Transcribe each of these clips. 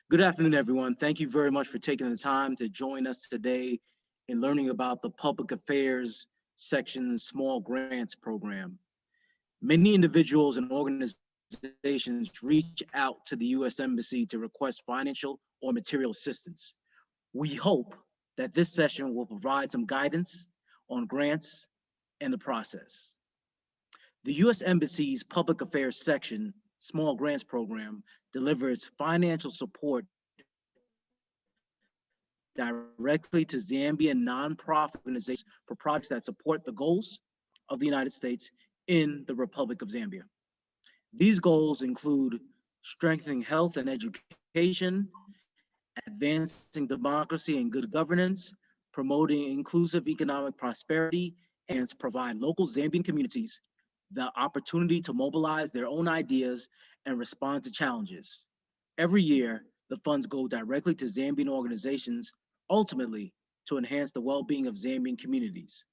Good afternoon, everyone. Thank you very much for taking the time to join us today in learning about the Public Affairs section Small Grants Program. Many individuals and organizations reach out to the U.S. Embassy to request financial or material assistance. We hope that this session will provide some guidance on grants and the process. The U.S. Embassy's Public Affairs section Small Grants Program delivers financial support directly to Zambian nonprofit organizations for projects that support the goals of the United States in the Republic of Zambia. These goals include strengthening health and education, advancing democracy and good governance, promoting inclusive economic prosperity, and provide local Zambian communities the opportunity to mobilize their own ideas and respond to challenges. Every year, the funds go directly to Zambian organizations, ultimately to enhance the well-being of Zambian communities.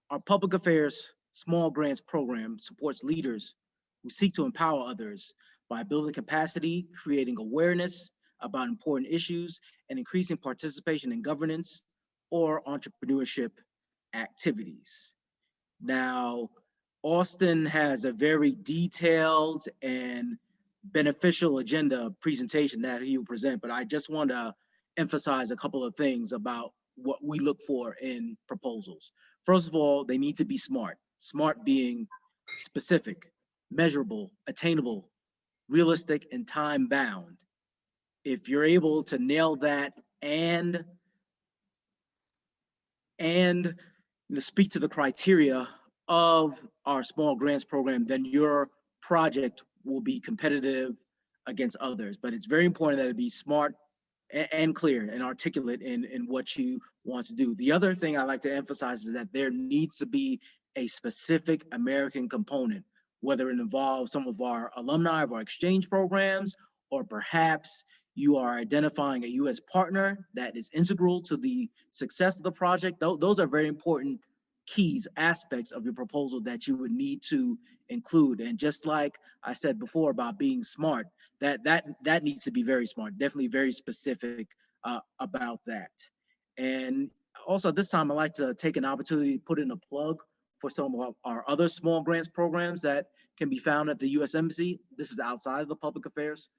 Our public affairs small grants program supports leaders who seek to empower others by building capacity, creating awareness about important issues, and increasing participation in governance or entrepreneurship activities. Now, Austin has a very detailed and beneficial agenda presentation that he will present, but I just want to emphasize a couple of things about what we look for in proposals. First of all, they need to be smart. Smart being specific, measurable, attainable, realistic, and time bound. If you're able to nail that and speak to the criteria of our small grants program, then your project will be competitive against others. But it's very important that it be smart and clear and articulate in what you want to do. The other thing I like to emphasize is that there needs to be a specific American component, whether it involves some of our alumni of our exchange programs, or perhaps you are identifying a U.S. partner that is integral to the success of the project. Those are very important keys, aspects of your proposal that you would need to include. And just like I said before about being smart, that needs to be very smart, definitely very specific about that. And also this time I'd like to take an opportunity to put in a plug for some of our other small grants programs that can be found at the U.S. Embassy. This is outside of the public affairs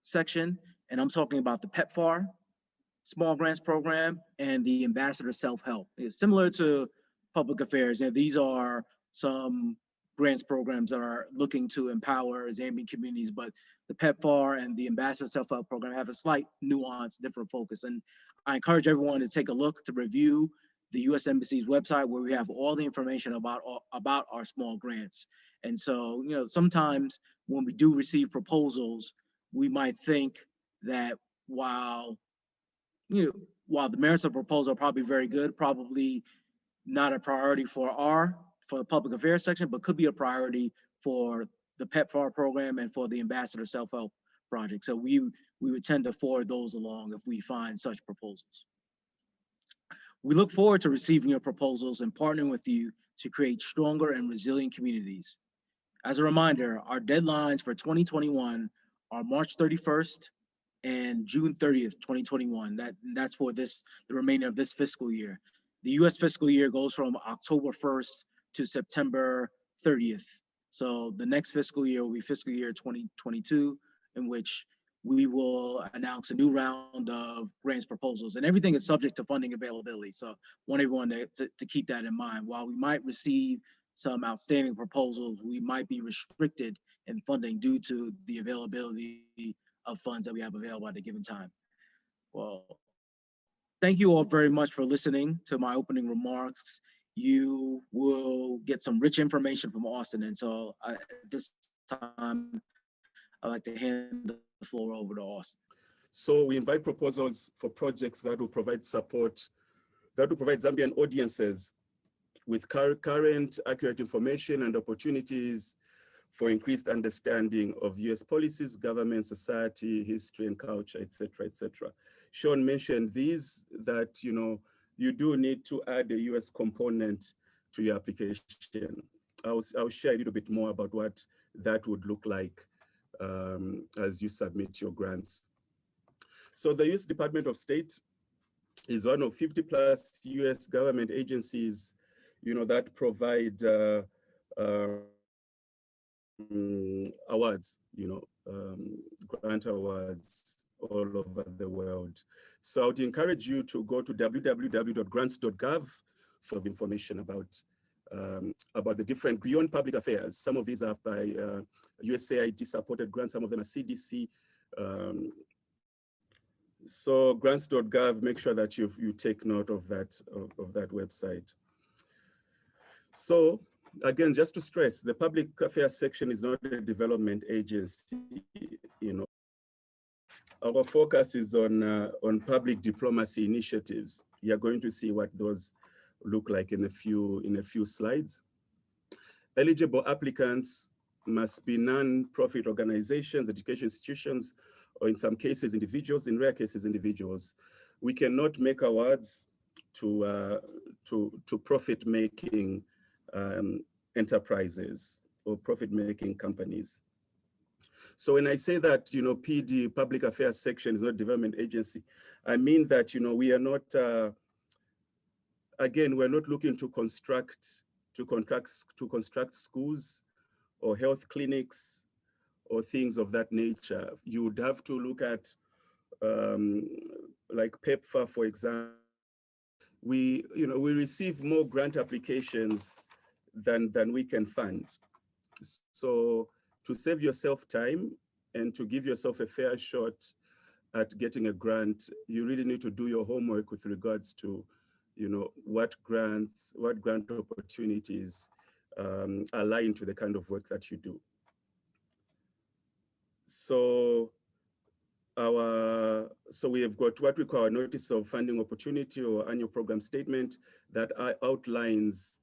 section, and I'm talking about the PEPFAR small grants program and the ambassador self-help. It's similar to public affairs, and these are some grants programs that are looking to empower Zambian communities, but the PEPFAR and the ambassador self-help program have a slight nuance, different focus. And I encourage everyone to take a look, to review the U.S. Embassy's website, where we have all the information about our small grants. And so, sometimes when we do receive proposals, we might think that while while the merits of the proposal are probably very good, probably not a priority for the public affairs section, but could be a priority for the PEPFAR program and for the ambassador self-help project. So we would tend to forward those along if we find such proposals. We look forward to receiving your proposals and partnering with you to create stronger and resilient communities. As a reminder, our deadlines for 2021 are March 31st and June 30th, 2021. That's for the remainder of this fiscal year. The US fiscal year goes from October 1st to September 30th. So the next fiscal year will be fiscal year 2022, in which we will announce a new round of grants proposals, and everything is subject to funding availability. So I want everyone to keep that in mind. While we might receive some outstanding proposals, we might be restricted in funding due to the availability of funds that we have available at a given time. Well, thank you all very much for listening to my opening remarks. You will get some rich information from Austin. And so at this time, I'd like to hand the floor over to Austin. So we invite proposals for projects that will provide support, that will provide Zambian audiences with current, accurate information and opportunities for increased understanding of US policies, government, society, history and culture, et cetera, et cetera. Sean mentioned these, that you do need to add a US component to your application. I'll share a little bit more about what that would look like as you submit your grants. So the US Department of State is one of 50+ US government agencies, that provide awards, grant awards all over the world. So I would encourage you to go to www.grants.gov for information about the different beyond public affairs. Some of these are by USAID supported grants, some of them are CDC. So grants.gov, make sure that you take note of that website. So again, just to stress, the public affairs section is not a development agency. Our focus is on public diplomacy initiatives. You're going to see what those look like in a few slides. Eligible applicants must be non-profit organizations, education institutions, or in some cases individuals, in rare cases individuals. We cannot make awards to profit-making enterprises or profit-making companies. So when I say that, PD, Public Affairs Section, is not a development agency, I mean that, we are not, again, we're not looking to construct schools or health clinics or things of that nature. You would have to look at, like PEPFAR, for example. We receive more grant applications than we can fund. So to save yourself time and to give yourself a fair shot at getting a grant, you really need to do your homework with regards to, what grant opportunities align to the kind of work that you do. So we have got what we call a notice of funding opportunity or annual program statement that outlines,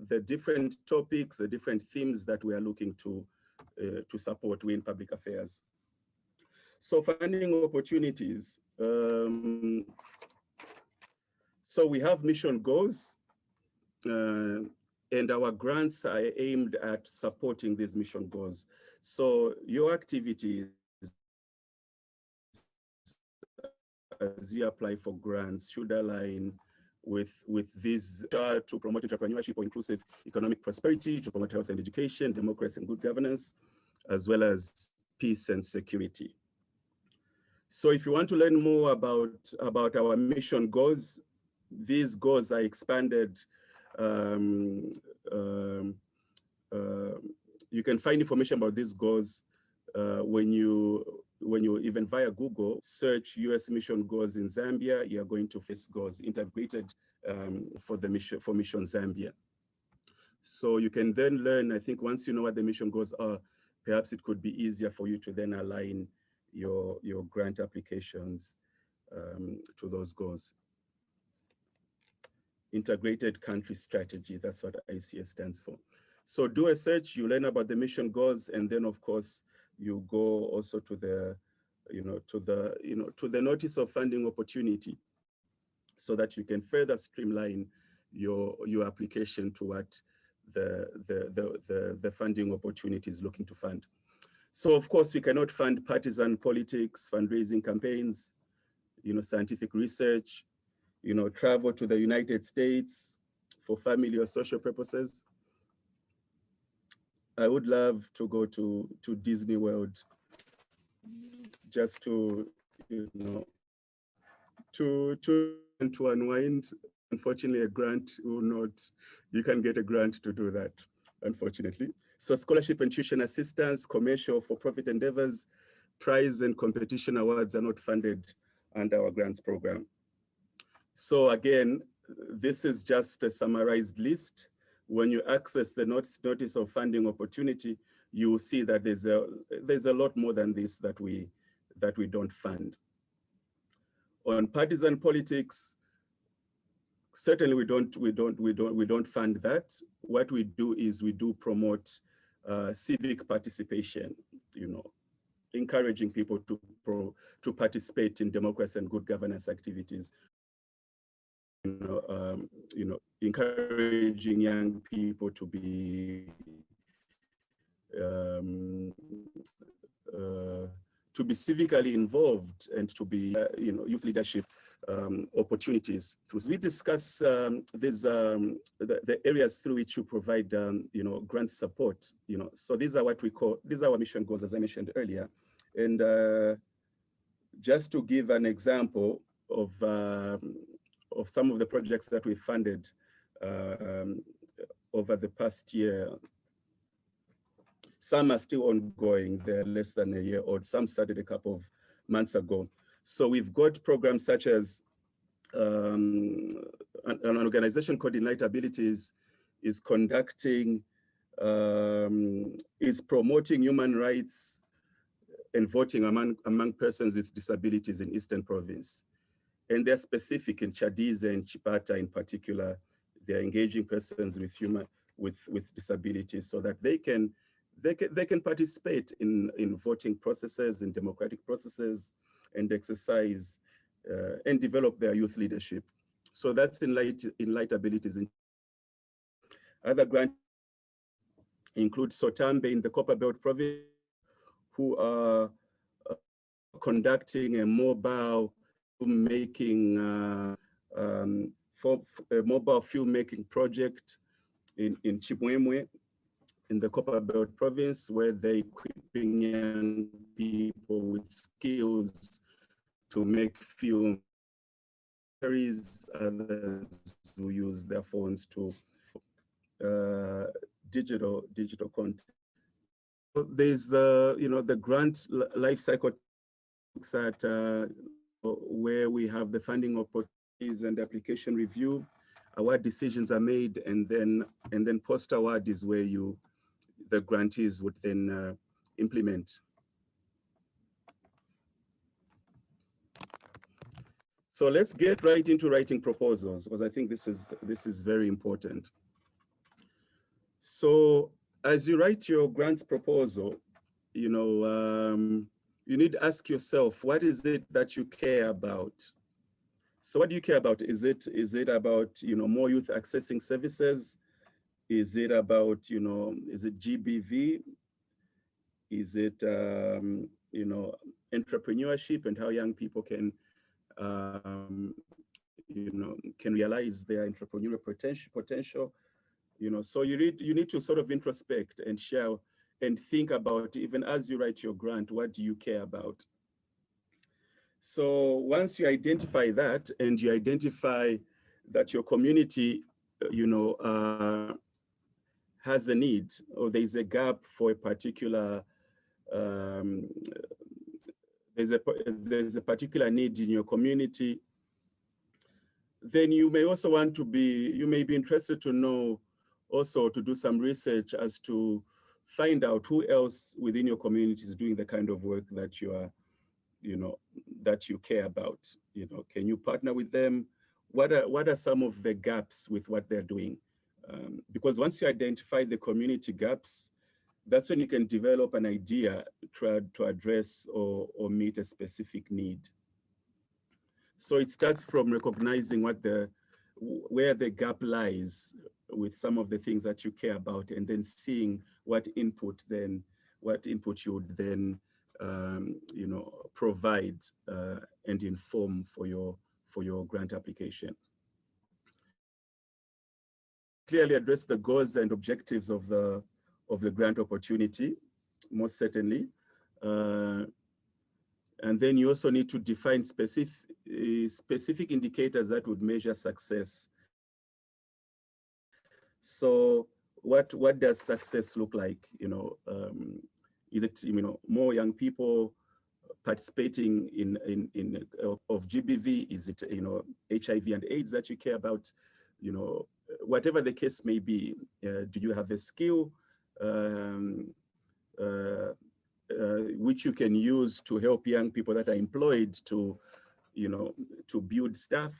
the different topics, the different themes that we are looking to support in public affairs. So funding opportunities. So we have mission goals, and our grants are aimed at supporting these mission goals. So your activities as you apply for grants should align with these to promote entrepreneurship or inclusive economic prosperity, to promote health and education, democracy and good governance, as well as peace and security. So if you want to learn more about our mission goals, these goals are expanded. You can find information about these goals when you even via Google search US mission goals in Zambia, you're going to face goals integrated for Mission Zambia. So you can then learn, I think once you know what the mission goals are, perhaps it could be easier for you to then align your grant applications to those goals. Integrated country strategy, that's what ICS stands for. So do a search, you learn about the mission goals, and then of course you go also to the, to the notice of funding opportunity, so that you can further streamline your application to what the funding opportunity is looking to fund. So of course we cannot fund partisan politics, fundraising campaigns, scientific research, travel to the United States for family or social purposes. I would love to go to Disney World just to, to unwind. Unfortunately, a grant will not, you can get a grant to do that, unfortunately. So scholarship and tuition assistance, commercial for-profit endeavors, prize and competition awards are not funded under our grants program. So again, this is just a summarized list. When you access the notice of funding opportunity, you will see that there's a lot more than this that we don't fund. On partisan politics, certainly we don't fund that. What we do is we do promote civic participation, encouraging people to participate in democracy and good governance activities. Encouraging young people to be be civically involved and to be, youth leadership opportunities. We discuss the areas through which you provide, grant support. So these are what we call, these are our mission goals, as I mentioned earlier. And just to give an example of some of the projects that we funded over the past year. Some are still ongoing, they're less than a year old. Some started a couple of months ago. So we've got programs such as an organization called Eligibility is conducting, is promoting human rights and voting among persons with disabilities in Eastern Province. And they're specific in Chadiza and Chipata in particular. They're engaging persons with disabilities so that they can participate in voting processes, in democratic processes, and exercise and develop their youth leadership. So that's in light abilities. Other grants include Sotambe in the Copperbelt province, who are conducting a mobile filmmaking mobile filmmaking project in Chipwemwe in the Copperbelt province, where they're equipping young people with skills to make film. Others who use their phones to digital content. There's the grant life cycle that where we have the funding opportunities and application review. Award decisions are made, and then post award is where the grantees would then implement. So let's get right into writing proposals, because I think this is very important. So as you write your grants proposal, you need to ask yourself, what is it that you care about? So what do you care about? Is it about, more youth accessing services? Is it about, is it GBV? Is it, entrepreneurship and how young people can, can realize their entrepreneurial potential? So you need to sort of introspect and share and think about, even as you write your grant, what do you care about? So once you identify that, and you identify that your community, has a need, or there's a gap for a particular, there's a particular need in your community, then you may also you may be interested to know, also to do some research as to find out who else within your community is doing the kind of work that you are, that you care about. Can you partner with them? What are some of the gaps with what they're doing? Because once you identify the community gaps, that's when you can develop an idea to address or meet a specific need. So it starts from recognizing where the gap lies with some of the things that you care about, and then seeing what input you would then provide and inform for your grant application. Clearly address the goals and objectives of the grant opportunity, most certainly. And then you also need to define specific indicators that would measure success. So what does success look like? Is it more young people participating of GBV? Is it HIV and AIDS that you care about? Whatever the case may be, do you have a skill which you can use to help young people that are employed to build stuff?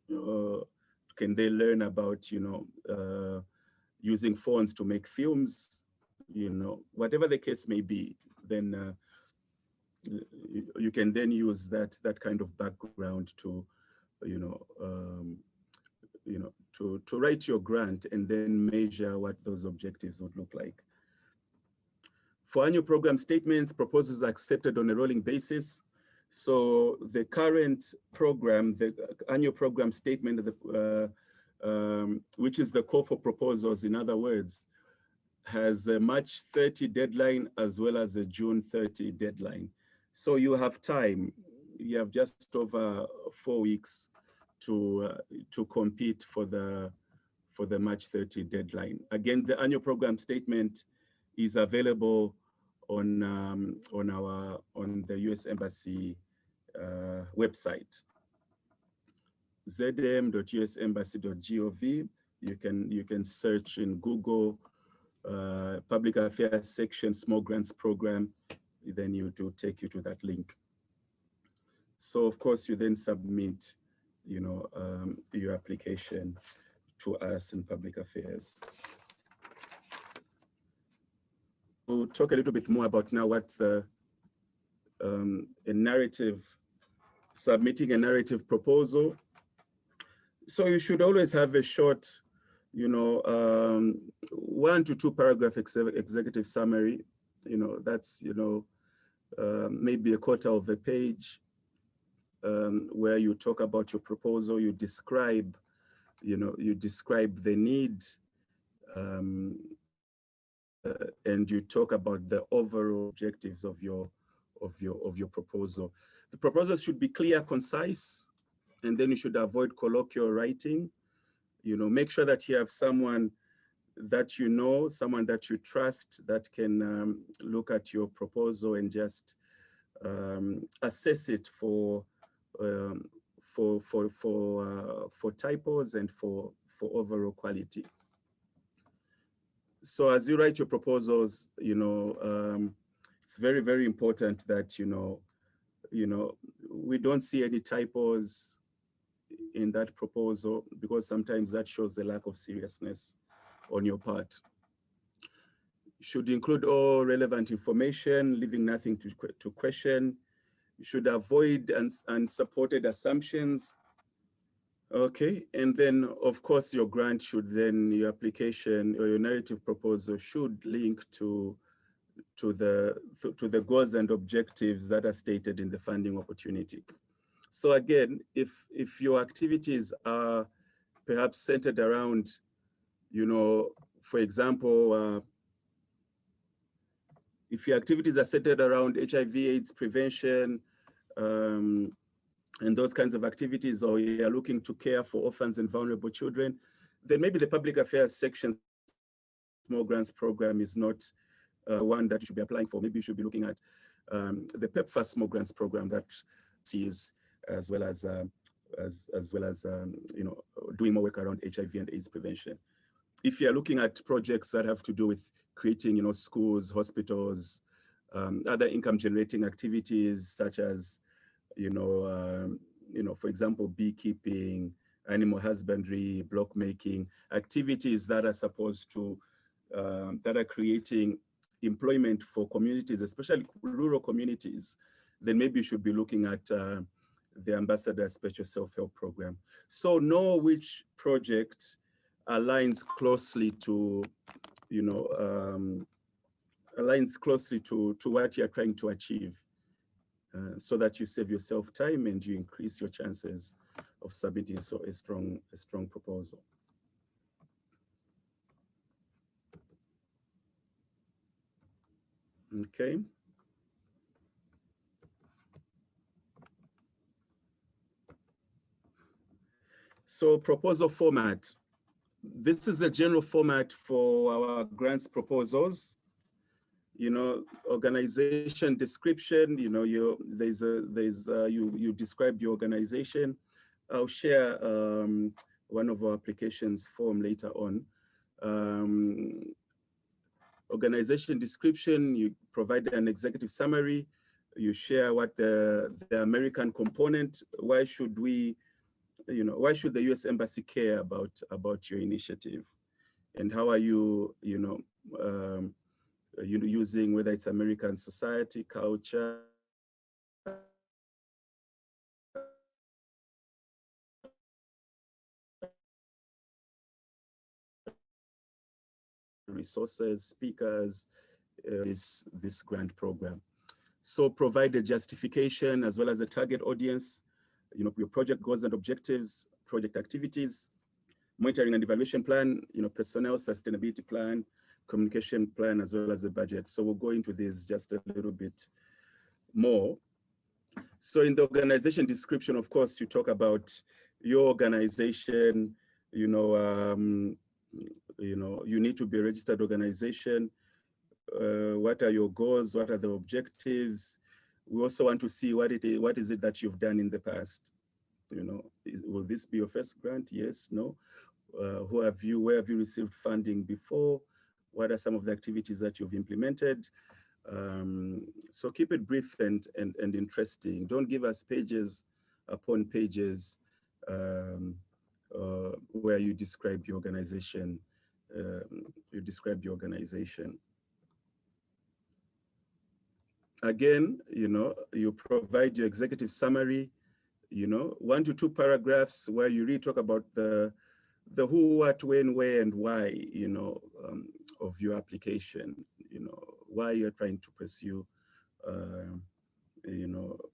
Can they learn about using phones to make films? Whatever the case may be, then you can then use that kind of background to to write your grant and then measure what those objectives would look like. For annual program statements, proposals are accepted on a rolling basis. So the current program, the annual program statement, which is the call for proposals, in other words, has a March 30 deadline as well as a June 30 deadline. So you have time. You have just over 4 weeks to compete for the March 30 deadline. Again, the annual program statement is available on the U.S. Embassy website, zm.usembassy.gov. You can search in Google Public Affairs section, Small Grants Program. Then it will take you to that link. So of course you then submit, your application to us in Public Affairs. We'll talk a little bit more about now what a narrative, submitting a narrative proposal. So you should always have a short, 1 to 2 paragraph executive summary. That's, maybe a quarter of a page, where you talk about your proposal, you describe, you describe the need, and you talk about the overall objectives of your proposal. The proposal should be clear, concise, and then you should avoid colloquial writing. Make sure that you have someone that someone that you trust, that can look at your proposal and just assess it for typos and for overall quality. So as you write your proposals, it's very, very important that we don't see any typos in that proposal, because sometimes that shows the lack of seriousness on your part. You should include all relevant information, leaving nothing to question. You should avoid unsupported assumptions. Okay, and then of course your grant should then, your application or your narrative proposal should link to the goals and objectives that are stated in the funding opportunity. So again, if your activities are perhaps centered around, for example, if your activities are centered around HIV/AIDS prevention, and those kinds of activities, or you're looking to care for orphans and vulnerable children, then maybe the public affairs section small grants program is not one that you should be applying for. Maybe you should be looking at the PEPFAR small grants program that sees, as well as doing more work around HIV and AIDS prevention. If you're looking at projects that have to do with creating, schools, hospitals, other income generating activities such as, for example, beekeeping, animal husbandry, block making, activities that are supposed to, that are creating employment for communities, especially rural communities, then maybe you should be looking at the Ambassador Special Self-Help Program. So know which project aligns closely to, aligns closely to what you're trying to achieve, so that you save yourself time and you increase your chances of submitting a strong proposal. Okay. So proposal format. This is the general format for our grants proposals. Organization description, you describe your organization. I'll share one of our applications form later on. Organization description, you provide an executive summary, you share what the American component, why should we, why should the U.S. Embassy care about your initiative? And how are you, using, whether it's American society, culture, resources, speakers, this grant program. So provide a justification as well as a target audience, your project goals and objectives, project activities, monitoring and evaluation plan, personnel sustainability plan, communication plan, as well as a budget. So we'll go into this just a little bit more. So in the organization description, of course, you talk about your organization, you need to be a registered organization. What are your goals? What are the objectives? We also want to see what is it that you've done in the past. Will this be your first grant? Yes, no. Where have you received funding before? What are some of the activities that you've implemented? So keep it brief and interesting. Don't give us pages upon pages where you describe your organization. Again, you provide your executive summary, 1 to 2 paragraphs where you really talk about the who, what, when, where, and why, of your application, why you're trying to pursue,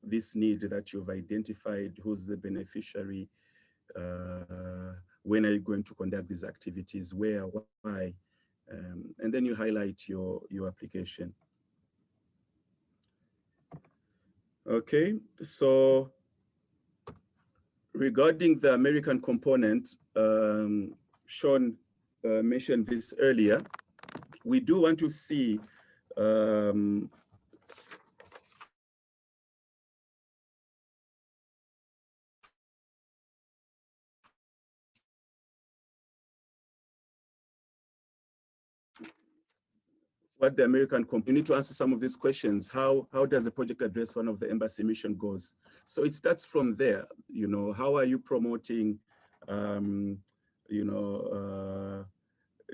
this need that you've identified, who's the beneficiary, when are you going to conduct these activities, where, why, and then you highlight your application. Okay, so regarding the American component, Sean mentioned this earlier, we do want to see what the American company, you need to answer some of these questions. How does the project address one of the embassy mission goals? So it starts from there, how are you promoting,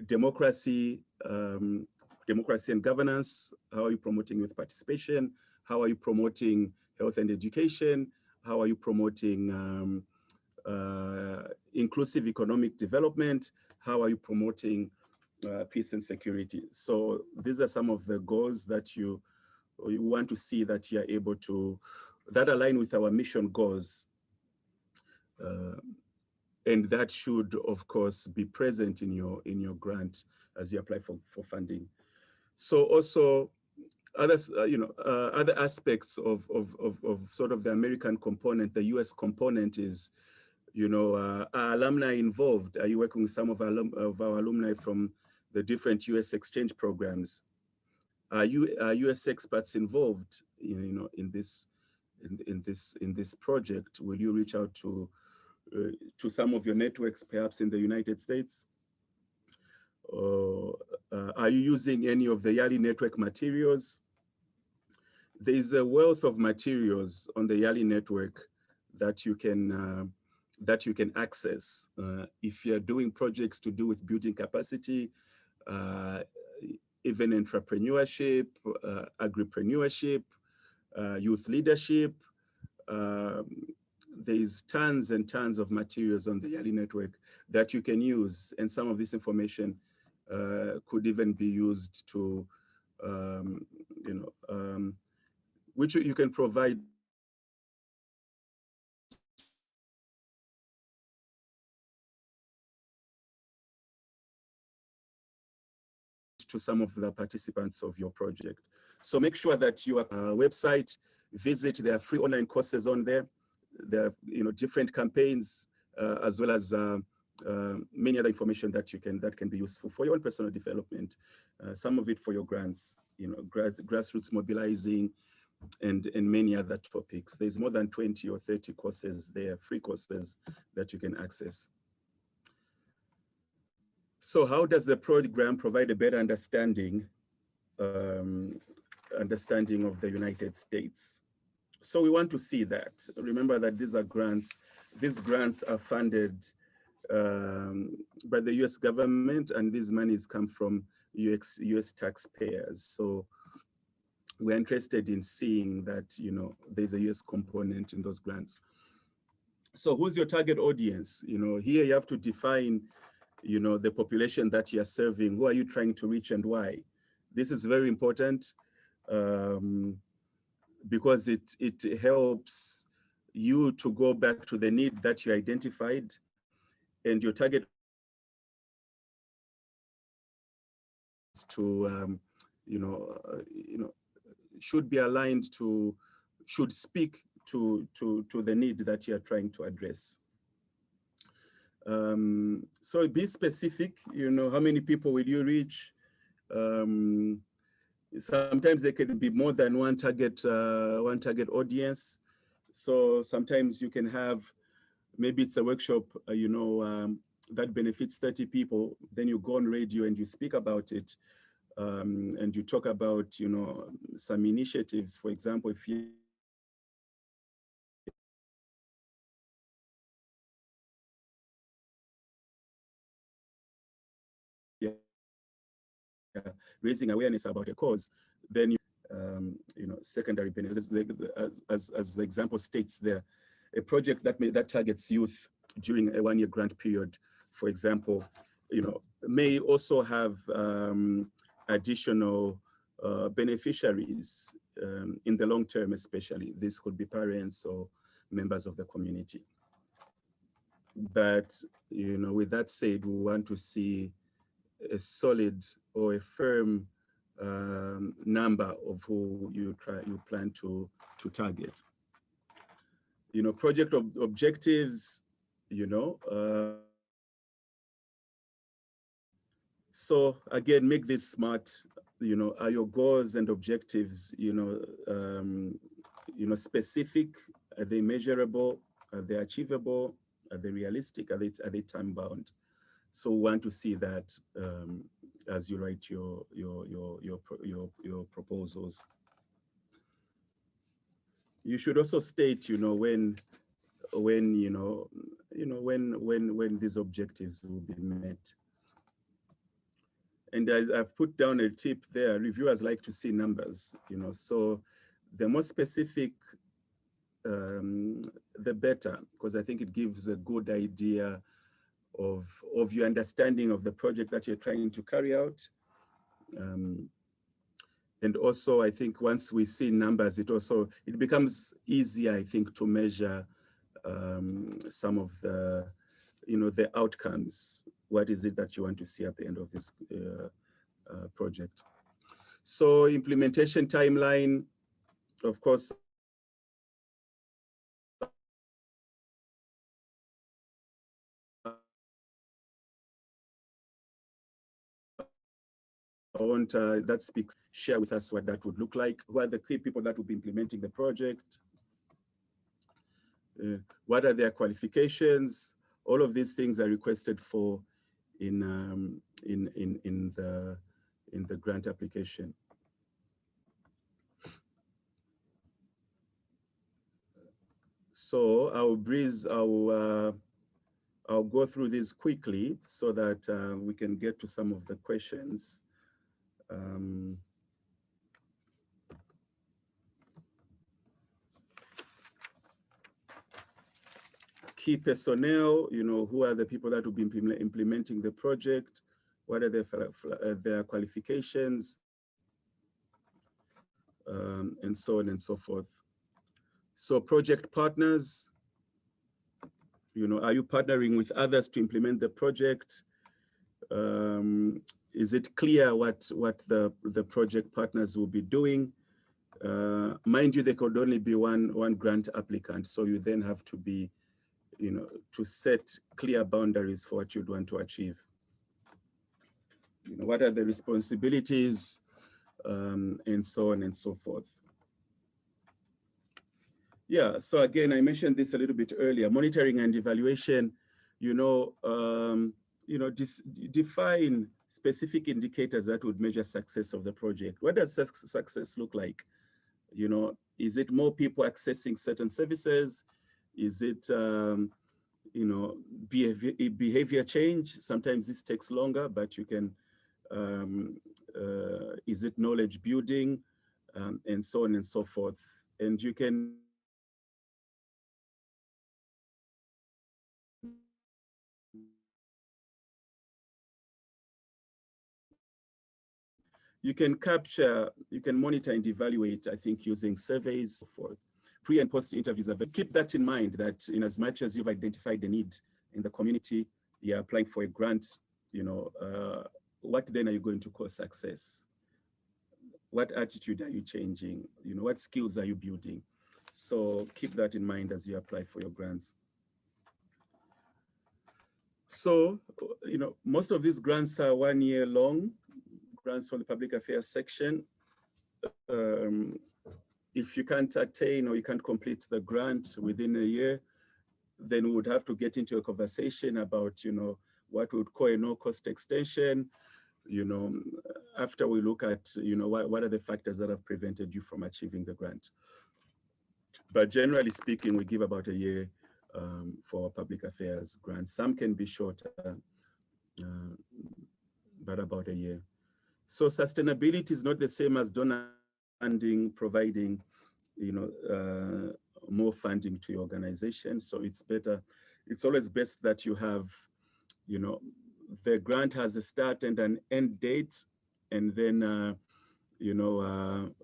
democracy, democracy and governance? How are you promoting youth participation? How are you promoting health and education? How are you promoting inclusive economic development? How are you promoting peace and security? So these are some of the goals that you want to see that you're able to, that align with our mission goals. And that should, of course, be present in your grant as you apply for funding. So also other aspects of sort of the American component, the US component is, are alumni involved? Are you working with some of our alumni from the different US exchange programs? Are US experts involved, in this project? Will you reach out to some of your networks, perhaps in the United States? Are you using any of the Yali network materials? There is a wealth of materials on the Yali network that you can access. If you're doing projects to do with building capacity, even entrepreneurship, agripreneurship, youth leadership, there's tons and tons of materials on the Yali network that you can use. And some of this information could even be used to, which you can provide to some of the participants of your project. So make sure that your website, visit, there are free online courses on there. There are different campaigns, as well as many other information that can be useful for your own personal development. Some of it for your grants, grassroots mobilizing, and many other topics. There's more than 20 or 30 courses there, free courses that you can access. So how does the program provide a better understanding of the United States? So we want to see that. Remember that these are grants. These grants are funded by the US government, and these monies come from US taxpayers. So we're interested in seeing that, there's a US component in those grants. So who's your target audience? Here you have to define, the population that you're serving. Who are you trying to reach and why? This is very important because it helps you to go back to the need that you identified, and your target to should be aligned to, should speak to the need that you are trying to address. So be specific, how many people will you reach? Sometimes there can be more than one target audience. So sometimes you can have, maybe it's a workshop, that benefits 30 people. Then you go on radio and you speak about it, and you talk about, some initiatives. For example, if you raising awareness about a cause, then secondary benefits, as the example states there, a project that targets youth during a one-year grant period, for example, may also have additional beneficiaries in the long term, especially. This could be parents or members of the community. But with that said, we want to see a solid or a firm number of who you plan to target. Project objectives, so again, make this smart. Are your goals and objectives, specific? Are they measurable? Are they achievable? Are they realistic? Are they time bound? So we want to see that as you write your proposals. You should also state, when these objectives will be met. And as I've put down a tip there, reviewers like to see numbers, so the more specific, the better, because I think it gives a good idea of your understanding of the project that you're trying to carry out. And also, I think once we see numbers, it becomes easier, I think, to measure some of the, the outcomes. What is it that you want to see at the end of this project? So implementation timeline, of course, that speaks, share with us what that would look like. Who are the key people that will be implementing the project? What are their qualifications? All of these things are requested for in the grant application. So I'll go through these quickly so that we can get to some of the questions. Key personnel, who are the people that will be implementing the project? What are their qualifications? And so on and so forth. So project partners, are you partnering with others to implement the project? Is it clear what the project partners will be doing? Mind you, there could only be one grant applicant, so you then have to be, to set clear boundaries for what you'd want to achieve. What are the responsibilities, and so on and so forth. Yeah, so again, I mentioned this a little bit earlier, monitoring and evaluation, define specific indicators that would measure success of the project. What does success look like? Is it more people accessing certain services? Is it, behavior change? Sometimes this takes longer, but you can, is it knowledge building, and so on and so forth. And you can You can capture, you can monitor and evaluate, I think, using surveys for pre and post interviews. Keep that in mind, that in as much as you've identified the need in the community, you're applying for a grant, what then are you going to call success? What attitude are you changing? What skills are you building? So keep that in mind as you apply for your grants. So, most of these grants are 1 year long, grants from the public affairs section. If you can't attain or you can't complete the grant within a year, then we would have to get into a conversation about, what we would call a no-cost extension. After we look at, what are the factors that have prevented you from achieving the grant. But generally speaking, we give about a year for public affairs grants. Some can be shorter, but about a year. So sustainability is not the same as donor funding, providing, more funding to your organization. So it's better, it's always best that you have, the grant has a start and an end date. And then,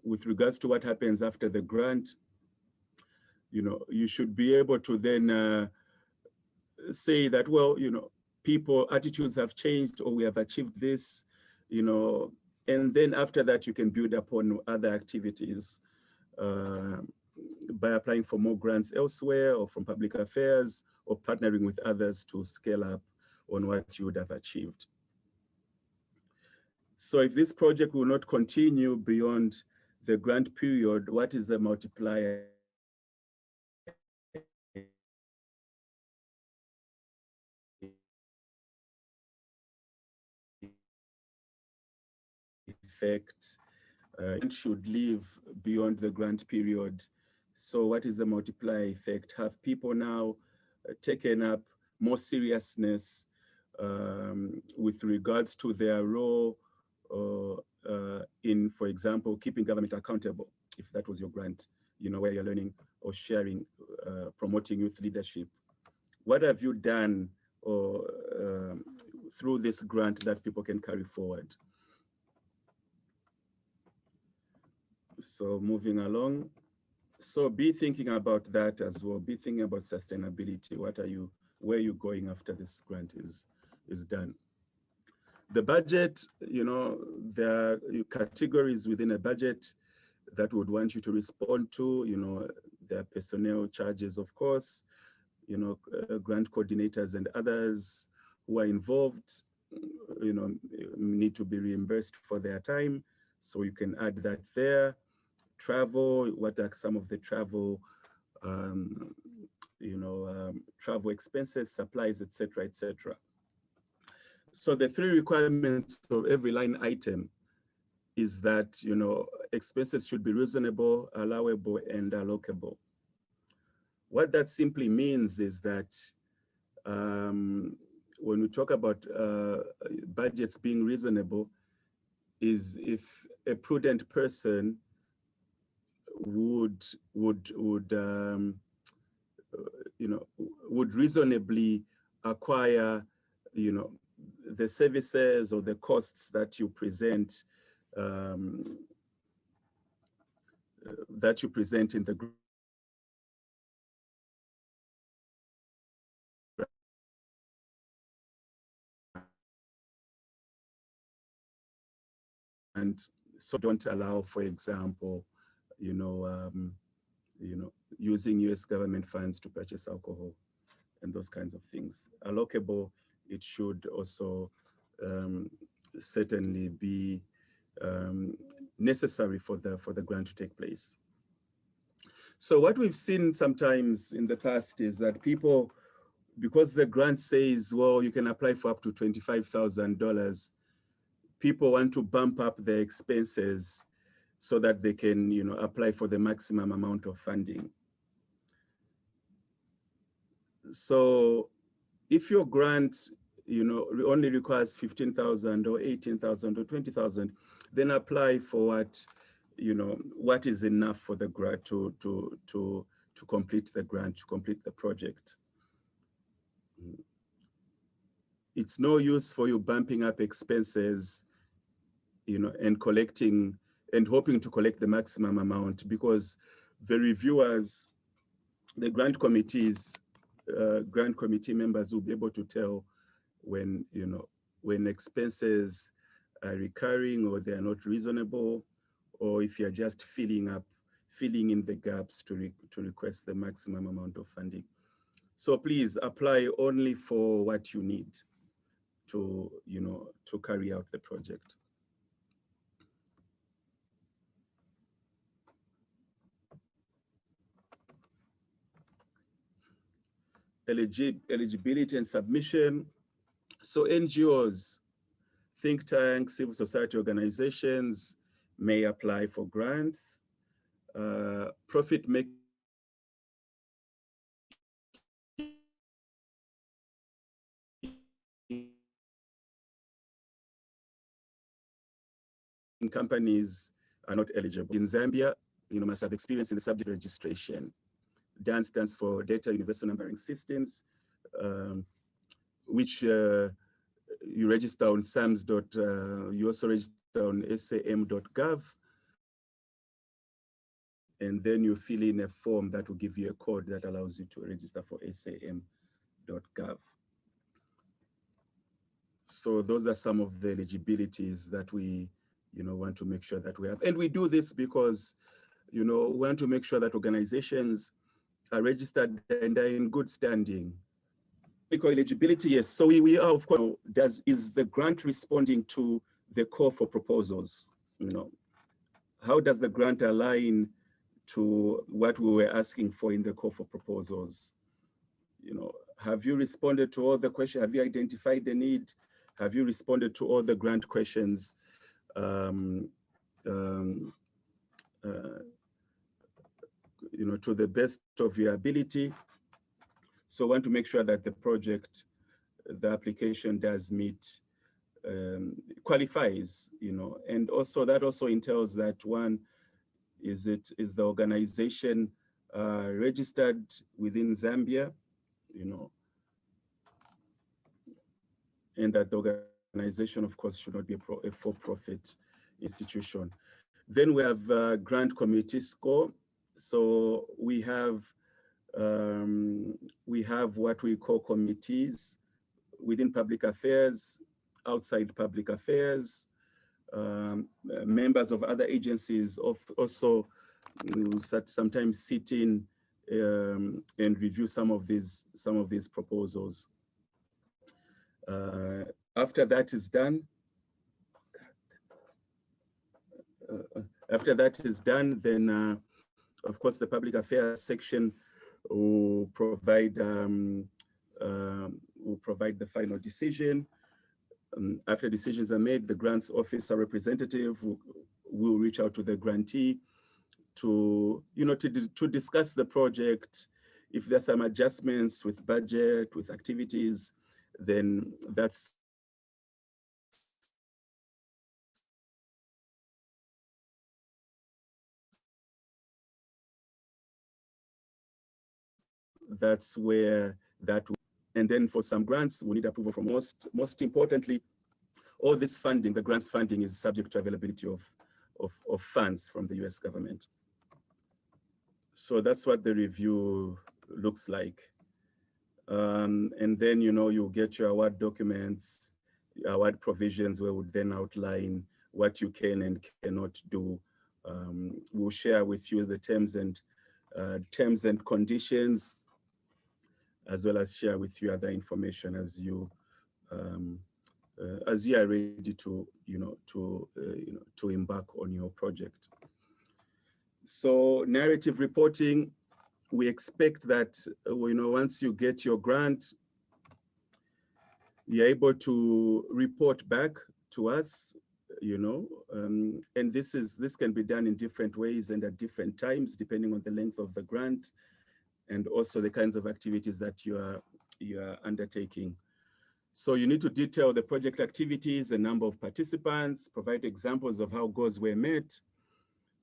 with regards to what happens after the grant, you should be able to then say that, well, people, attitudes have changed, or we have achieved this, and then after that, you can build upon other activities by applying for more grants elsewhere, or from public affairs, or partnering with others to scale up on what you would have achieved. So if this project will not continue beyond the grant period, what is the multiplier effect? It should live beyond the grant period. So what is the multiplier effect? Have people now taken up more seriousness with regards to their role in, for example, keeping government accountable, if that was your grant, where you're learning or sharing, promoting youth leadership? What have you done through this grant that people can carry forward? So moving along. So be thinking about that as well. Be thinking about sustainability. Where are you going after this grant is done? The budget, there are categories within a budget that would want you to respond to. There are personnel charges, of course, grant coordinators and others who are involved, need to be reimbursed for their time. So you can add that there. Travel, what are some of the travel, travel expenses, supplies, etc., etc. So the 3 requirements of every line item is that, expenses should be reasonable, allowable, and allocable. What that simply means is that when we talk about budgets being reasonable, is if a prudent person would reasonably acquire, the services or the costs that you present in the group. And so don't allow, for example, using US government funds to purchase alcohol and those kinds of things. Allocable, it should also certainly be necessary for the grant to take place. So what we've seen sometimes in the past is that people, because the grant says, well, you can apply for up to $25,000, people want to bump up their expenses so that they can, apply for the maximum amount of funding. So if your grant, only requires 15,000 or 18,000 or 20,000, then apply for what is enough for the grant to complete the grant, to complete the project. It's no use for you bumping up expenses and collecting and hoping to collect the maximum amount, because the reviewers, the grant committees, grant committee members will be able to tell when, when expenses are recurring or they are not reasonable, or if you're just filling in the gaps to request the maximum amount of funding. So please apply only for what you need to, to carry out the project. Eligibility and submission. So NGOs, think tanks, civil society organizations may apply for grants. Profit-making companies are not eligible. In Zambia, must have experience in the subject registration. DAN stands for Data Universal Numbering Systems, which you register on SAMS. You also register on sam.gov, and then you fill in a form that will give you a code that allows you to register for sam.gov. So those are some of the eligibilities that we, want to make sure that we have. And we do this because, we want to make sure that organizations are registered and are in good standing. Eligibility, yes. So we are, of course, is the grant responding to the call for proposals? How does the grant align to what we were asking for in the call for proposals? Have you responded to all the questions? Have you identified the need? Have you responded to all the grant questions? To the best of your ability. So want to make sure that the project, the application does meet, qualifies, and also that also entails that one, is the organization registered within Zambia, and that the organization, of course, should not be a for-profit institution. Then we have grant committee score. So we have what we call committees within public affairs, outside public affairs, members of other agencies also sometimes sit in and review some of these proposals. After that is done, then of course the public affairs section will provide the final decision. After decisions are made, the grants officer representative will reach out to the grantee to discuss the project. If there's some adjustments with budget, with activities, then that's where that, and then for some grants, we need approval from most importantly, all this funding, the grants funding, is subject to availability of funds from the US government. So that's what the review looks like. And then, you'll get your award documents, award provisions, where we then outline what you can and cannot do. We'll share with you the terms and conditions, as well as share with you other information as you are ready to embark on your project. So narrative reporting, we expect that once you get your grant, you're able to report back to us, and this can be done in different ways and at different times, depending on the length of the grant and also the kinds of activities that you are undertaking. So you need to detail the project activities, the number of participants, provide examples of how goals were met,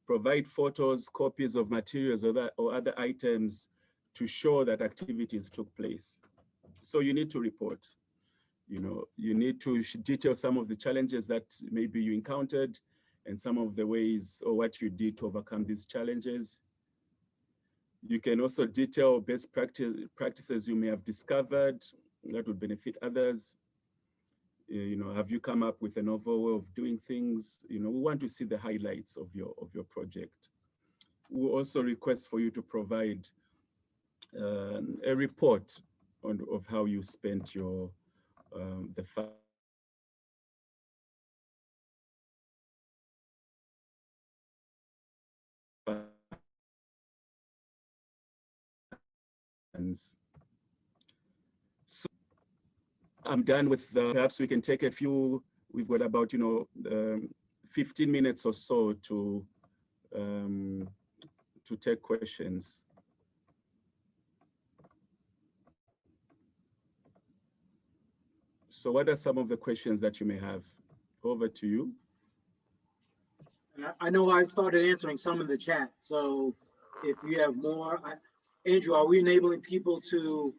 provide photos, copies of materials or other items to show that activities took place. So you need to report. You need to detail some of the challenges that maybe you encountered and some of the ways or what you did to overcome these challenges. You can also detail best practices you may have discovered that would benefit others. Have you come up with a novel way of doing things? We want to see the highlights of your project. We'll also request for you to provide a report of how you spent your the funds. So I'm done with perhaps we can take a few. We've got about 15 minutes or so to take questions. So what are some of the questions that you may have? Over to you. I know I started answering some in the chat, so if you have more, Andrew, are we enabling people to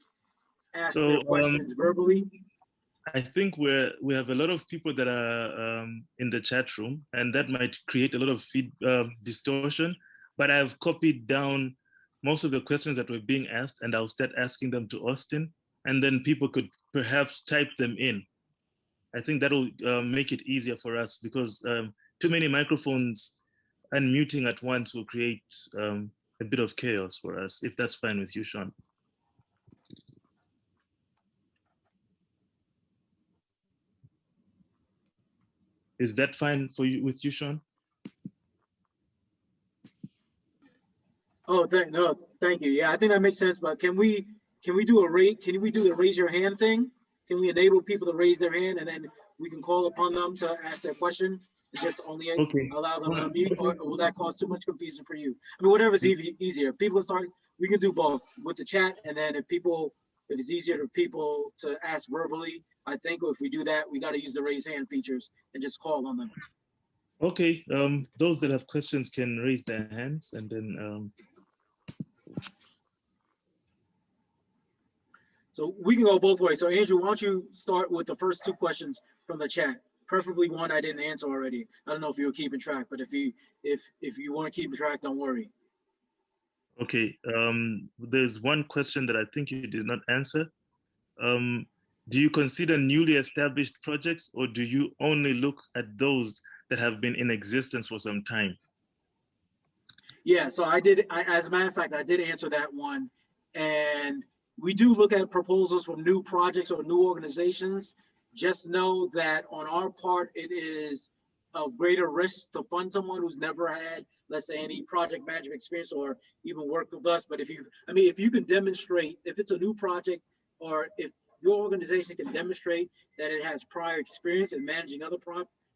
ask their questions verbally? I think we have a lot of people that are in the chat room, and that might create a lot of distortion. But I've copied down most of the questions that were being asked, and I'll start asking them to Austin, and then people could perhaps type them in. I think that'll make it easier for us, because too many microphones unmuting at once will create a bit of chaos for us, if that's fine with you, Sean. Is that fine for you, with you, Sean? Oh, no, thank you. Yeah, I think that makes sense. But can we do the raise your hand thing? Can we enable people to raise their hand, and then we can call upon them to ask their question? Just only allow them to unmute, or will that cause too much confusion for you? I mean, whatever's easier. People start. We can do both with the chat, and then if it's easier for people to ask verbally, I think if we do that, we got to use the raise hand features and just call on them. Okay, those that have questions can raise their hands, and then so we can go both ways. So Andrew, why don't you start with the first two questions from the chat? Preferably one I didn't answer already. I don't know if you were keeping track, but if you want to keep track, don't worry. Okay, there's one question that I think you did not answer. Do you consider newly established projects, or do you only look at those that have been in existence for some time? Yeah, so as a matter of fact, I did answer that one. And we do look at proposals from new projects or new organizations. Just know that on our part, it is of greater risk to fund someone who's never had, let's say, any project management experience or even worked with us. But if you can demonstrate, if it's a new project, or if your organization can demonstrate that it has prior experience in managing other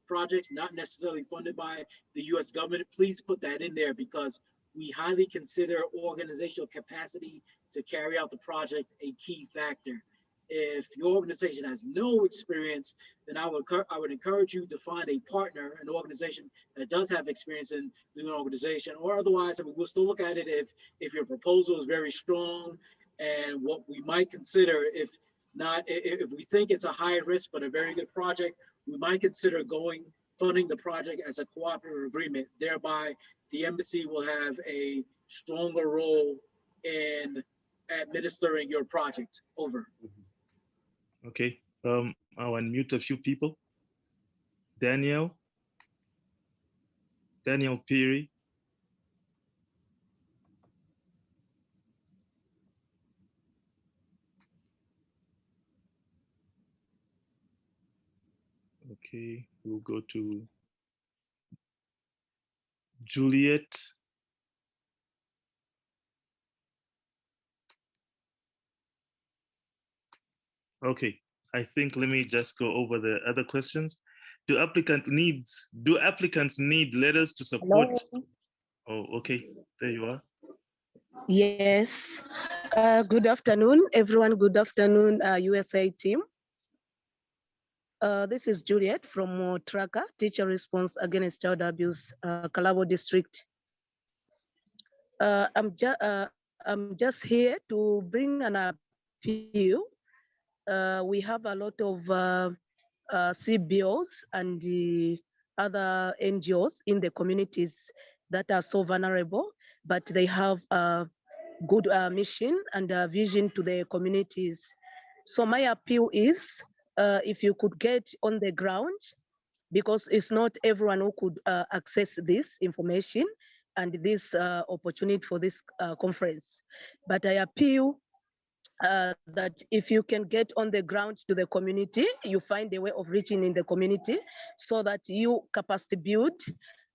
projects, not necessarily funded by the US government, please put that in there, because we highly consider organizational capacity to carry out the project a key factor. If your organization has no experience, then I would encourage you to find a partner, an organization that does have experience in doing an organization, or otherwise, I mean, we'll still look at it if your proposal is very strong. And what we might consider, if we think it's a high risk but a very good project, we might consider funding the project as a cooperative agreement. Thereby, the embassy will have a stronger role in administering your project. Over. Okay, I'll unmute a few people. Daniel Peary. Okay, we'll go to Juliet. Okay, I think let me just go over the other questions. Do applicants need letters to support? Hello. Oh, okay, there you are. Yes. Good afternoon, everyone. Good afternoon, USA team. This is Juliet from Tracker, Teacher Response Against Child Abuse, Kalabo District. I'm just here to bring an appeal we have a lot of CBOs and the other NGOs in the communities that are so vulnerable, but they have a good mission and vision to the communities. So my appeal is, if you could get on the ground, because it's not everyone who could access this information and this opportunity for this conference. But I appeal that if you can get on the ground to the community, you find a way of reaching in the community so that you capacity build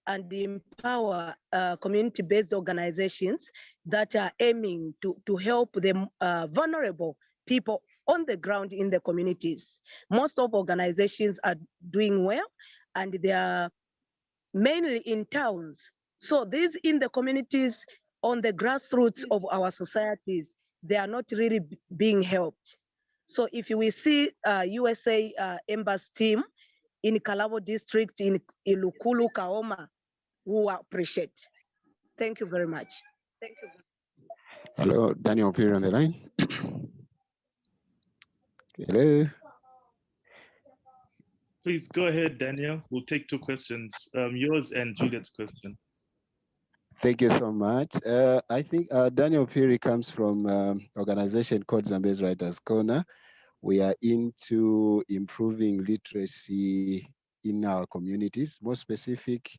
and empower community-based organizations that are aiming to help the vulnerable people on the ground in the communities. Most of organizations are doing well, and they are mainly in towns. So these in the communities, on the grassroots of our societies, they are not really being helped. So if you will see USA Embassy team in Kalabo district, in Ilukulu, Kaoma, who appreciate. Thank you very much. Thank you. Hello, Daniel Perry on the line. Hello. Please go ahead, Daniel. We'll take two questions, yours and Juliet's question. Thank you so much. I think Daniel Perry comes from organization called Zambezi Writers Corner. We are into improving literacy in our communities, more specific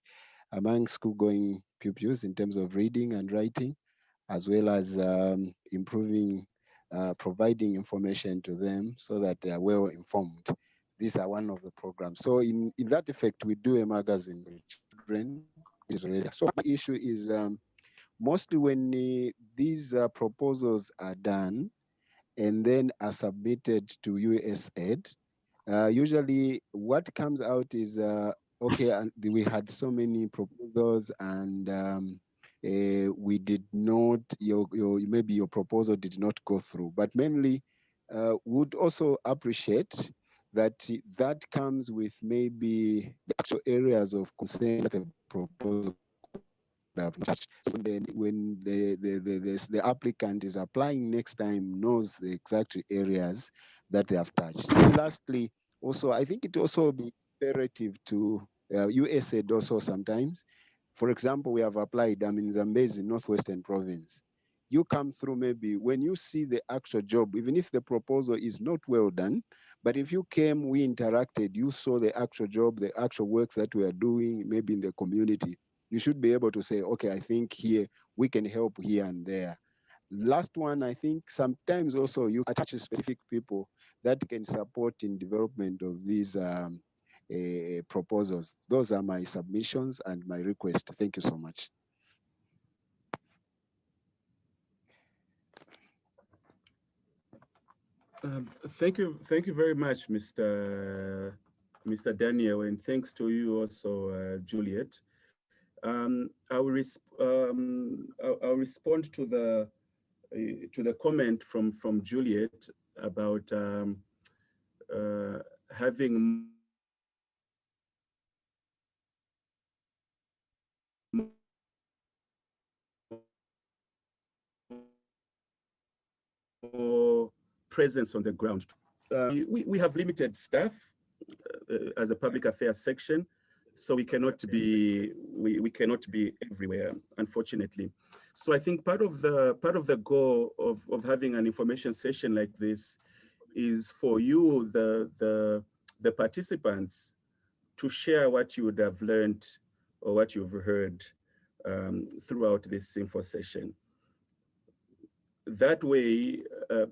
among school-going pupils in terms of reading and writing, as well as improving, providing information to them so that they are well informed. These are one of the programs. So in that effect, we do a magazine for children. So the issue is mostly when these proposals are done and then are submitted to USAID, usually what comes out is, okay, we had so many proposals and we did not, maybe your proposal did not go through, but mainly would also appreciate that comes with maybe the actual areas of concern that the proposal have touched. So when the applicant is applying next time, knows the exact areas that they have touched. And lastly, also, I think it also be imperative to USAID also sometimes. For example, we have applied, I'm in Zambezi, Northwestern Province. You come through maybe when you see the actual job, even if the proposal is not well done, but if you came, we interacted, you saw the actual job, the actual works that we are doing, maybe in the community, you should be able to say, okay, I think here we can help here and there. Last one, I think sometimes also you attach specific people that can support in development of these proposals. Those are my submissions and my request. Thank you so much. Thank you very much, Mr. Daniel, and thanks to you also, Juliet. I'll respond to the comment from Juliet about having more presence on the ground. We have limited staff as a public affairs section, so we cannot be everywhere, unfortunately. So I think part of the goal of having an information session like this is for you, the participants, to share what you would have learned or what you've heard throughout this info session. That way,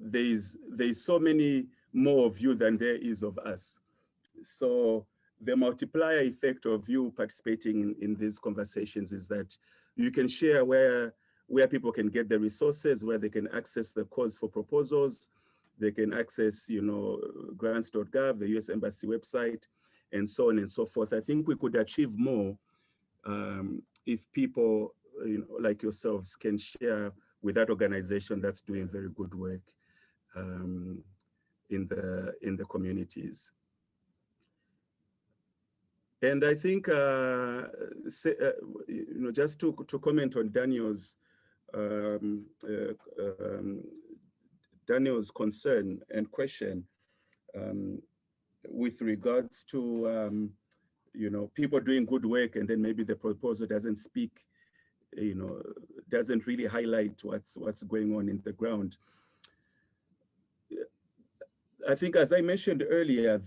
there's so many more of you than there is of us. So the multiplier effect of you participating in these conversations is that you can share where people can get the resources, where they can access the calls for proposals, they can access, grants.gov, the US Embassy website, and so on and so forth. I think we could achieve more if people, like yourselves, can share with that organization that's doing very good work in the communities. And I think, just to comment on Daniel's concern and question, with regards to people doing good work, and then maybe the proposal doesn't speak, doesn't really highlight what's going on in the ground. I think, as I mentioned earlier,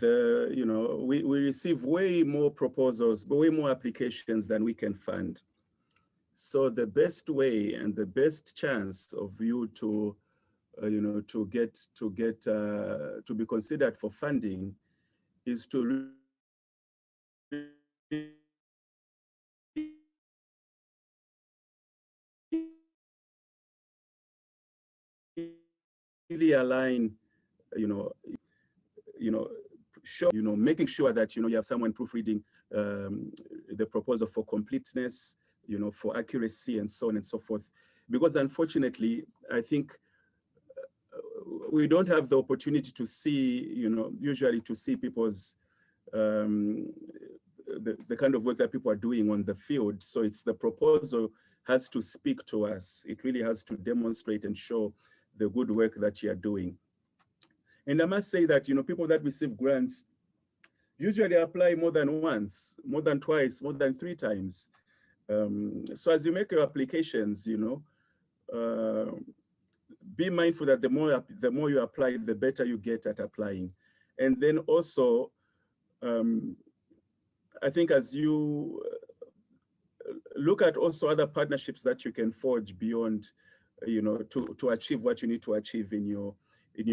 we receive way more proposals, but way more applications than we can fund. So the best way and the best chance of you to be considered for funding is to really align, making sure that you have someone proofreading the proposal for completeness, for accuracy, and so on and so forth. Because unfortunately, I think we don't have the opportunity to see, usually to see people's the kind of work that people are doing on the field. So it's the proposal has to speak to us. It really has to demonstrate and show the good work that you are doing. And I must say that, people that receive grants usually apply more than once, more than twice, more than 3 times. So as you make your applications, be mindful that the more you apply, the better you get at applying. And then also, I think as you look at also other partnerships that you can forge beyond, to achieve what you need to achieve in your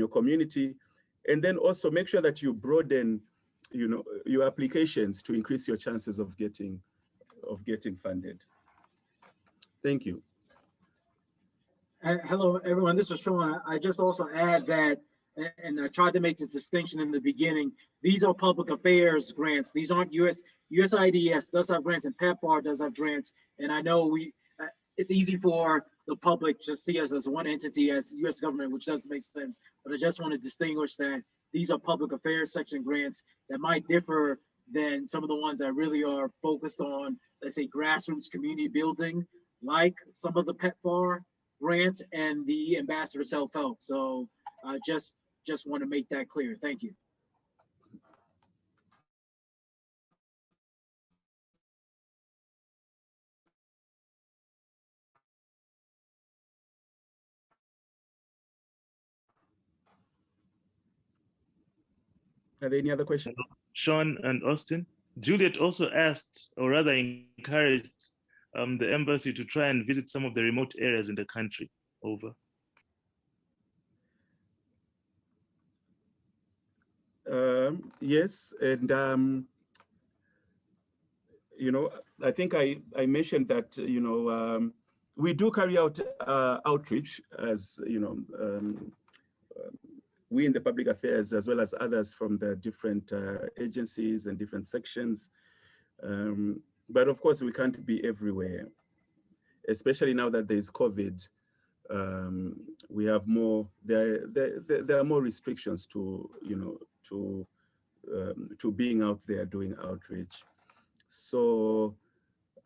community. And then also make sure that you broaden, your applications to increase your chances of getting funded. Thank you. Hello, everyone. This is Sean. I just also add that, and I tried to make this distinction in the beginning, these are public affairs grants. These aren't USIDS does have grants, and PEPFAR does have grants. And I know it's easy for the public to see us as one entity, as U.S. government, which doesn't make sense. But I just want to distinguish that these are public affairs section grants that might differ than some of the ones that really are focused on, let's say, grassroots community building, like some of the PEPFAR grants and the Ambassador Self-Help. So just want to make that clear. Thank you. Are there any other questions? Sean and Austin. Juliet also asked, or rather encouraged, the embassy to try and visit some of the remote areas in the country. Over. Yes, and I think I mentioned that we do carry out outreach, as we in the public affairs, as well as others from the different agencies and different sections. But of course, we can't be everywhere, especially now that there's COVID. We have more. There are more restrictions to to being out there doing outreach. So,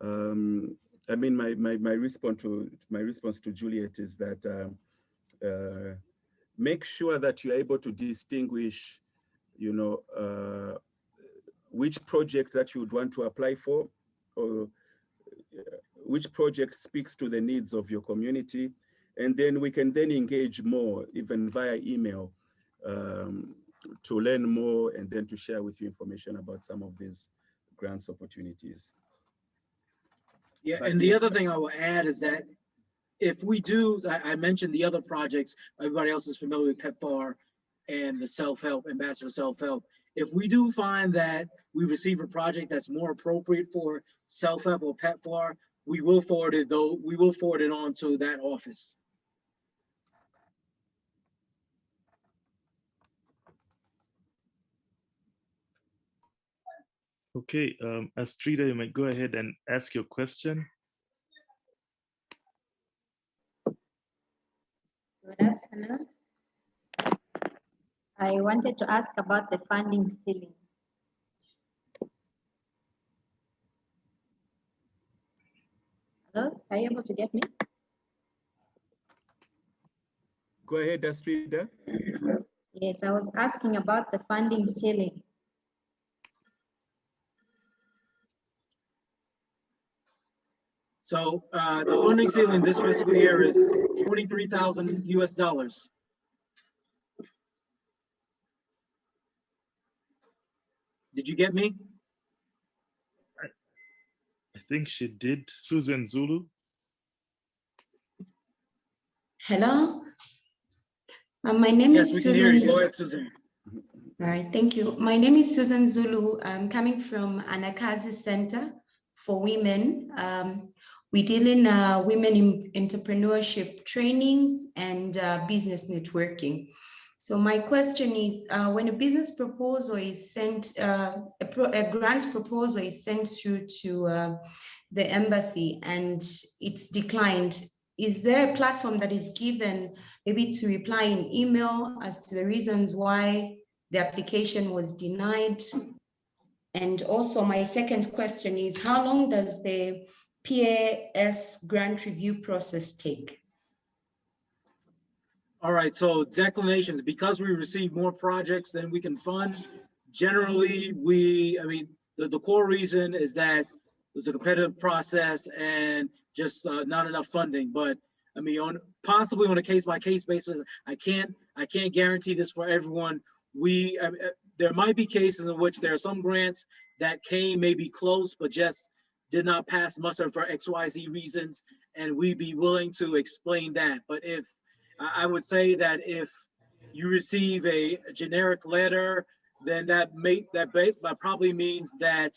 I mean, my response to Juliet is that make sure that you're able to distinguish, which project that you would want to apply for, or which project speaks to the needs of your community. And then we can then engage more, even via email, to learn more and then to share with you information about some of these grants opportunities. Yeah, and the other thing I will add is that if we do, I mentioned the other projects, everybody else is familiar with PEPFAR and the self-help, Ambassador Self-Help. If we do find that we receive a project that's more appropriate for self-help or PEPFAR, we will forward it on to that office. Okay, Astrida, you might go ahead and ask your question. Good afternoon. I wanted to ask about the funding ceiling. Hello, are you able to get me? Go ahead, Astrida. Yes, I was asking about the funding ceiling. So the funding ceiling this fiscal year is 23,000 US dollars. Did you get me? I think she did. Susan Zulu. Hello. My name Yes, is we can hear Susan. you. Go ahead, Susan. All right, thank you. My name is Susan Zulu. I'm coming from Anakazi Center for Women. We deal in women in entrepreneurship trainings and business networking. So my question is, when a business proposal is sent, a grant proposal is sent through to the embassy and it's declined, is there a platform that is given maybe to reply in email as to the reasons why the application was denied? And also my second question is, how long does the PAS grant review process take? All right, so declinations, because we receive more projects than we can fund, generally the core reason is that it's a competitive process and just not enough funding. But I mean, possibly on a case-by-case basis, I can't guarantee this for everyone. There might be cases in which there are some grants that came maybe close, but just did not pass muster for XYZ reasons, and we'd be willing to explain that. But I would say that if you receive a generic letter, then that probably means that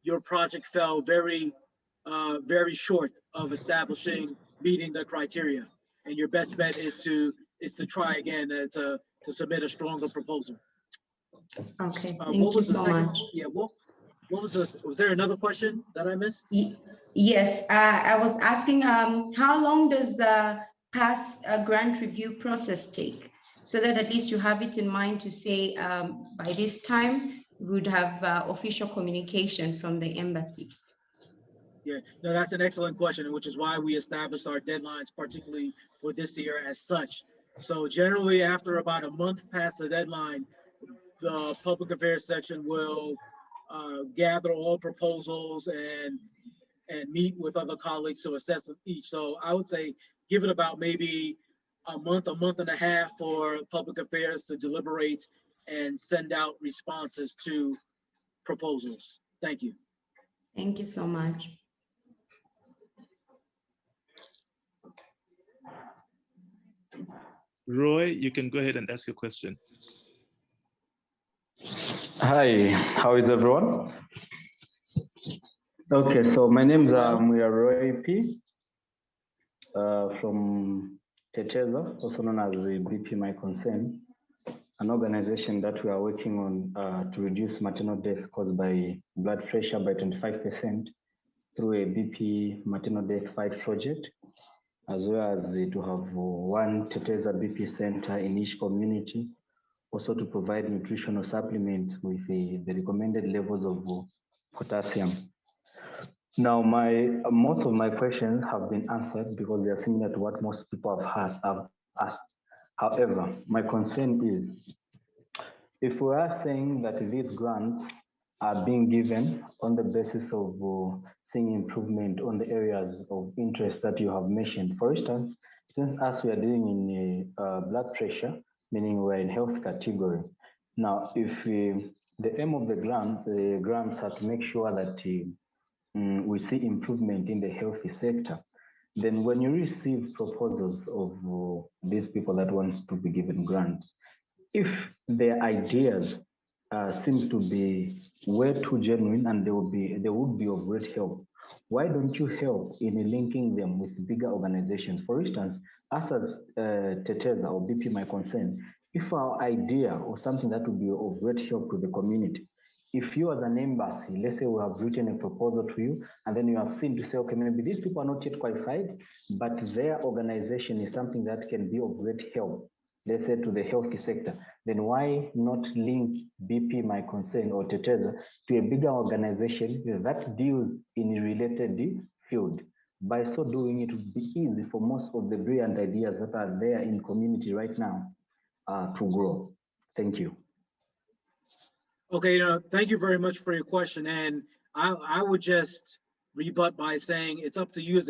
your project fell very short of meeting the criteria, and your best bet is to try again to submit a stronger proposal. Okay, thank you so much. Yeah, what was this? Was there another question that I missed? Yes, I was asking how long does the PAS grant review process take, so that at least you have it in mind to say by this time we would have official communication from the embassy. Yeah, no, that's an excellent question, which is why we established our deadlines, particularly for this year as such. So generally after about a month past the deadline, the public affairs section will gather all proposals and meet with other colleagues to assess each. So I would say give it about maybe a month and a half for public affairs to deliberate and send out responses to proposals. Thank you. Thank you so much. Roy, you can go ahead and ask your question. Hi, how is everyone? Okay, so my name is Roy P. From Teteza, also known as the BP My Concern, an organization that we are working on to reduce maternal death caused by blood pressure by 25% through a BP maternal death fight project, as well as to have one Teteza BP center in each community, also to provide nutritional supplements with the recommended levels of potassium. Now, most of my questions have been answered because they are similar to what most people have asked. However, my concern is, if we are saying that these grants are being given on the basis of seeing improvement on the areas of interest that you have mentioned, for instance, since us we are dealing in blood pressure, meaning we're in health category. Now, if the aim of the grants are to make sure that we see improvement in the healthy sector, then when you receive proposals of these people that want to be given grants, if their ideas seem to be way too genuine and they would be of great help, why don't you help in linking them with bigger organizations? For instance, us as Teteza or BP My Concern, if our idea or something that would be of great help to the community, if you as an embassy, let's say we have written a proposal to you, and then you have seen to say, okay, maybe these people are not yet qualified, but their organization is something that can be of great help, let's say to the healthy sector, then why not link BP My Concern or Teteza to a bigger organization that deals in a related field? By so doing, it would be easy for most of the brilliant ideas that are there in community right now to grow. Thank you. Okay, thank you very much for your question. And I would just rebut by saying it's up to you as the